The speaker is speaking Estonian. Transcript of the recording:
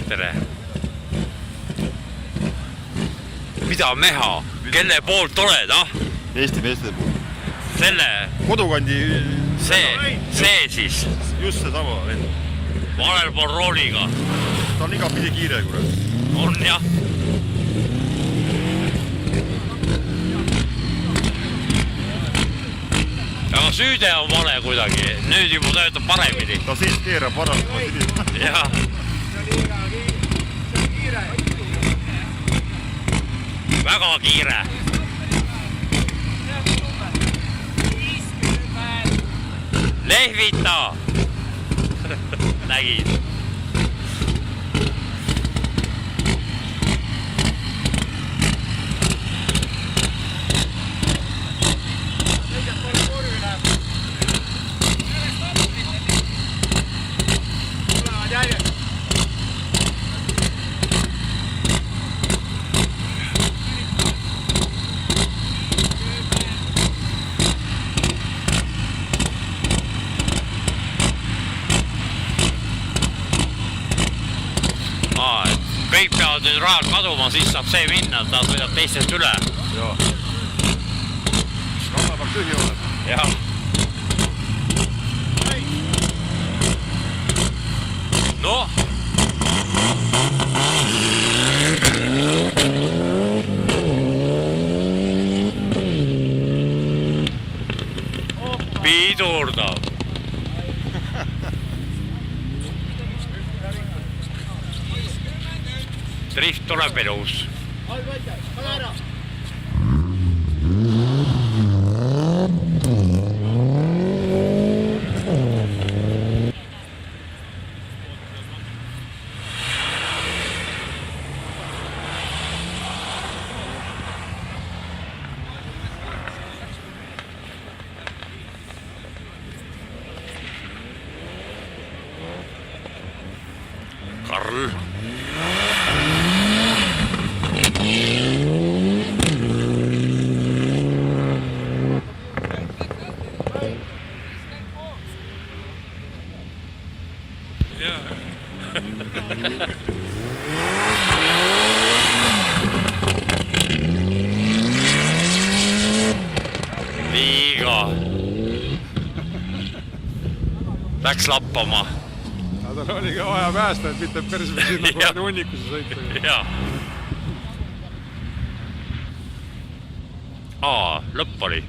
tere. Mida meha? Kelle poolt oled, ah? Eesti meeste poolt. Selle... Kodukandi... See siis? Just see sama. Valel pool rooliga. Ta on iga pidi kiire, kurat. On jah. Aga süüde on vale kuidagi. Nüüd juba töötab paremini. Ta siis keerab varasema sili. Jah. Väga kiire. Lehvita! Nägid. Kõik peavad nüüd rahad kaduma, siis saab see minna, ta sõidab teistest üle. Jaa. Kanna peab tühi olema. Jah. No. Pidurdab. Drift tuleb elus. Karl. Liiga. Läks lappama. Tal oli ka vaja päästa, et mitte päris sinna kuradi hunnikuse sõita. Jaa. Lõpp oli.